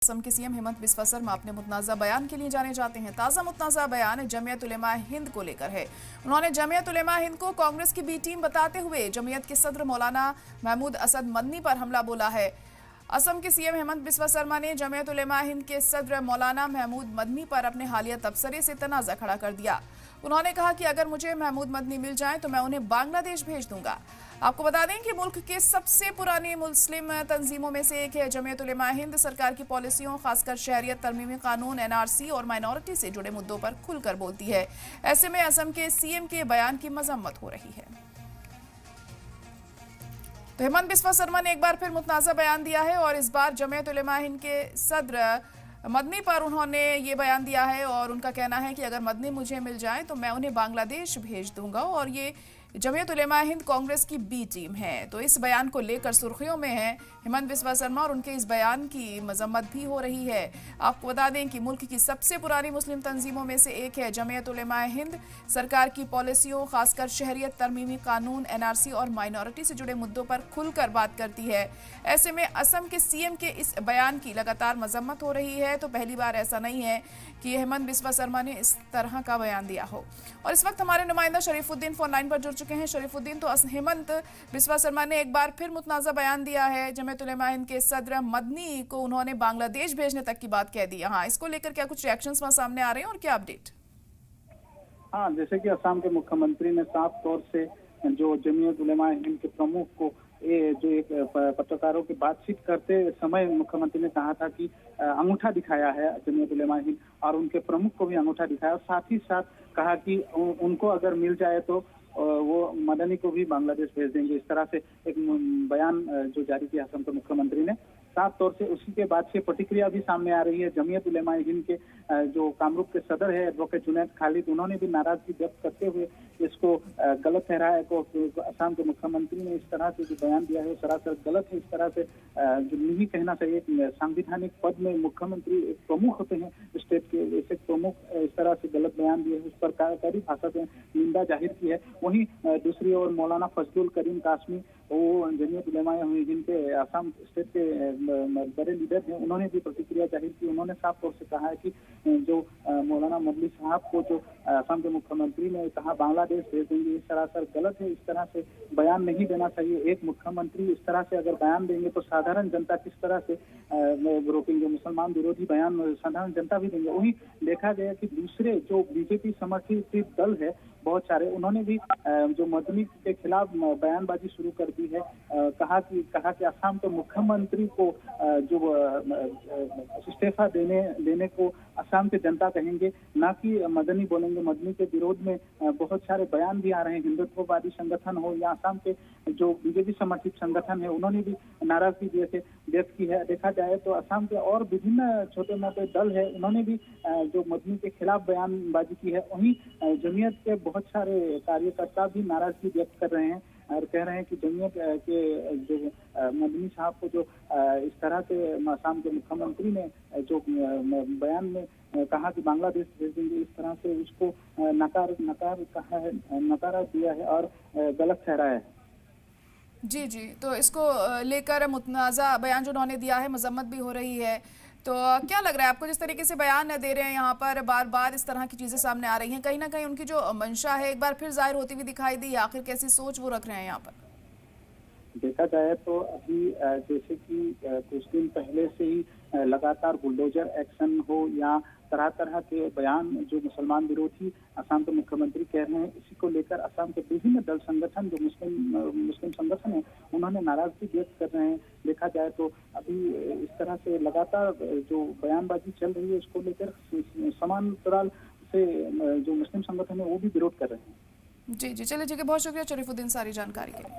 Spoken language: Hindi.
असम के सीएम हेमंत बिस्वा शर्मा अपने मुतनाज़ा बयान के लिए जाने जाते हैं। ताज़ा मुतनाज़ा बयान जमीयत उलेमा हिंद को लेकर है। उन्होंने जमीयत उलेमा हिंद को कांग्रेस की बी टीम बताते हुए जमीयत के सदर मौलाना महमूद असद मदनी पर हमला बोला है। असम के सीएम हेमंत बिस्वा शर्मा ने जमीयत उलेमा हिंद के सदर मौलाना महमूद मदनी पर अपने हालिया तबसरे से तनाज़ा खड़ा कर दिया। उन्होंने कहा कि अगर मुझे महमूद मदनी मिल जाए तो मैं उन्हें बांग्लादेश भेज दूंगा। आपको बता दें कि मुल्क के सबसे पुरानी मुस्लिम तंजीमों में से एक है जमीयत उलेमा हिंद। सरकार की पॉलिसियों, खासकर शहरियत तरमीमी कानून, एनआरसी और माइनॉरिटी से जुड़े मुद्दों पर खुलकर बोलती है। ऐसे में असम के सीएम के बयान की मजम्मत हो रही है। तो हेमंत बिस्वा शर्मा ने एक बार फिर मुतनाज़ा बयान दिया है और इस बार जमीयत उलेमा हिंद के सदर मदनी पर उन्होंने ये बयान दिया है और उनका कहना है कि अगर मदनी मुझे मिल जाए तो मैं उन्हें बांग्लादेश भेज दूंगा। और ये जमीयत उलेमा हिंद कांग्रेस की बी टीम है। तो इस बयान को लेकर सुर्खियों में है हेमंत बिस्वा शर्मा और उनके इस बयान की मजम्मत भी हो रही है। आपको बता दें कि मुल्क की सबसे पुरानी मुस्लिम तंजीमों में से एक है जमीयत उलेमा हिंद। सरकार की पॉलिसियों, खासकर शहरियत तरमीमी कानून, एनआरसी और माइनॉरिटी से जुड़े मुद्दों पर खुलकर बात करती है। ऐसे में असम के सीएम के इस बयान की लगातार मजम्मत हो रही है। तो पहली बार ऐसा नहीं है कि हेमंत बिस्वा शर्मा ने इस तरह का बयान दिया हो। और इस वक्त हमारे नुमाइंदा शरीफुद्दीन फोन लाइन पर जुड़ चुके हैं। शरीफुद्दीन, तो हेमंत बिस्वा शर्मा ने एक बार फिर मुतनाज़ा बयान दिया है। जमीयत उलेमा हिंद के सदर मदनी को उन्होंने बांग्लादेश भेजने तक की बात कह दी। हाँ, इसको लेकर क्या कुछ रिएक्शंस वहां सामने आ रहे हैं और क्या अपडेट? हाँ, जैसे कि असम के मुख्यमंत्री ने साफ तौर से जो जमीयत उलेमा हिंद के प्रमुख को जो एक पत्रकारों की बातचीत करते समय मुख्यमंत्री ने कहा था कि अंगूठा दिखाया है जमीयत उलेमा हिंद और उनके प्रमुख को भी अंगूठा दिखाया। साथ ही साथ कहा कि उनको अगर मिल जाए तो वो मदनी को भी बांग्लादेश भेज देंगे। इस तरह से एक बयान जो जारी किया असम के मुख्यमंत्री ने। साफ तौर से उसी के बाद से प्रतिक्रिया भी सामने आ रही है। जमीयत उलेमा हिंद के जो कामरूप के सदर है एडवोकेट जुनैद खालिद, उन्होंने भी नाराजगी व्यक्त करते हुए इसको गलत ठहराया। तो असम के मुख्यमंत्री ने इस तरह से जो बयान दिया है सरासर गलत है। इस तरह से जो नहीं कहना चाहिए। सांविधानिक पद में मुख्यमंत्री एक प्रमुख होते हैं स्टेट के, ऐसे प्रमुख इस तरह से गलत बयान दिए, उस पर कड़ी भाषा से निंदा जाहिर की है। वहीं दूसरी ओर मौलाना फजलुल करीम कासमी, वो जमीयत उलेमा हिंद के असम स्टेट के बड़े लीडर हैं, उन्होंने भी प्रतिक्रिया जाहिर की। उन्होंने साफ तौर से कहा है कि जो मौलाना मदनी साहब को जो असम के मुख्यमंत्री ने कहा बांग्लादेश भेज देंगे, इस सरासर गलत है। इस तरह से बयान नहीं देना चाहिए। एक मुख्यमंत्री इस तरह से अगर बयान देंगे तो साधारण जनता किस तरह से रोकेंगे? मुसलमान विरोधी बयान साधारण जनता भी देंगे। वहीं देखा गया कि दूसरे जो बीजेपी समर्थित दल है बहुत सारे, उन्होंने भी जो मदनी के खिलाफ बयानबाजी शुरू कर दी है। कहा कि असम के मुख्यमंत्री को जो इस्तीफा देने को असम के जनता कहेंगे, ना कि मदनी बोलेंगे। मदनी के विरोध में बहुत सारे बयान भी आ रहे हैं। हिंदुत्ववादी संगठन हो या असम के जो बीजेपी समर्थित संगठन है, उन्होंने भी नाराजगी व्यक्त की है। देखा जाए तो असम के और विभिन्न छोटे मोटे दल है, उन्होंने भी जो मदनी के खिलाफ बयानबाजी की है। वहीं जमीयत के बहुत सारे कार्यकर्ता भी नाराजगी व्यक्त कर रहे हैं और कह रहे हैं कि जमीयत के जो मदनी साहब को जो इस तरह से असम के मुख्यमंत्री ने जो बयान में कहा कि बांग्लादेश भेज देंगे, इस तरह से उसको नकारा दिया है और गलत ठहराया है। जी जी, तो इसको लेकर मुतनाज़ा बयान जो उन्होंने दिया है, मजम्मत भी हो रही है। तो क्या लग रहा है आपको, जिस तरीके से बयान दे रहे हैं यहाँ पर बार बार इस तरह की चीज़ें सामने आ रही हैं, कहीं ना कहीं उनकी जो मंशा है एक बार फिर जाहिर होती हुई दिखाई दी? आखिर कैसी सोच वो रख रहे हैं यहाँ पर? देखा जाए तो अभी जैसे कि कुछ दिन पहले से ही लगातार बुलडोजर एक्शन हो या तरह तरह के बयान जो मुसलमान विरोधी असम के मुख्यमंत्री कह रहे हैं, इसी को लेकर असम के विभिन्न दल संगठन जो मुस्लिम संगठन है, उन्होंने नाराजगी व्यक्त कर रहे हैं। देखा जाए तो अभी इस तरह से लगातार जो बयानबाजी चल रही है, उसको लेकर समान तरह से जो मुस्लिम संगठन है वो भी विरोध कर रहे हैं। जी जी, चलिए ठीक है, बहुत शुक्रिया शरीफुद्दीन सारी जानकारी के लिए।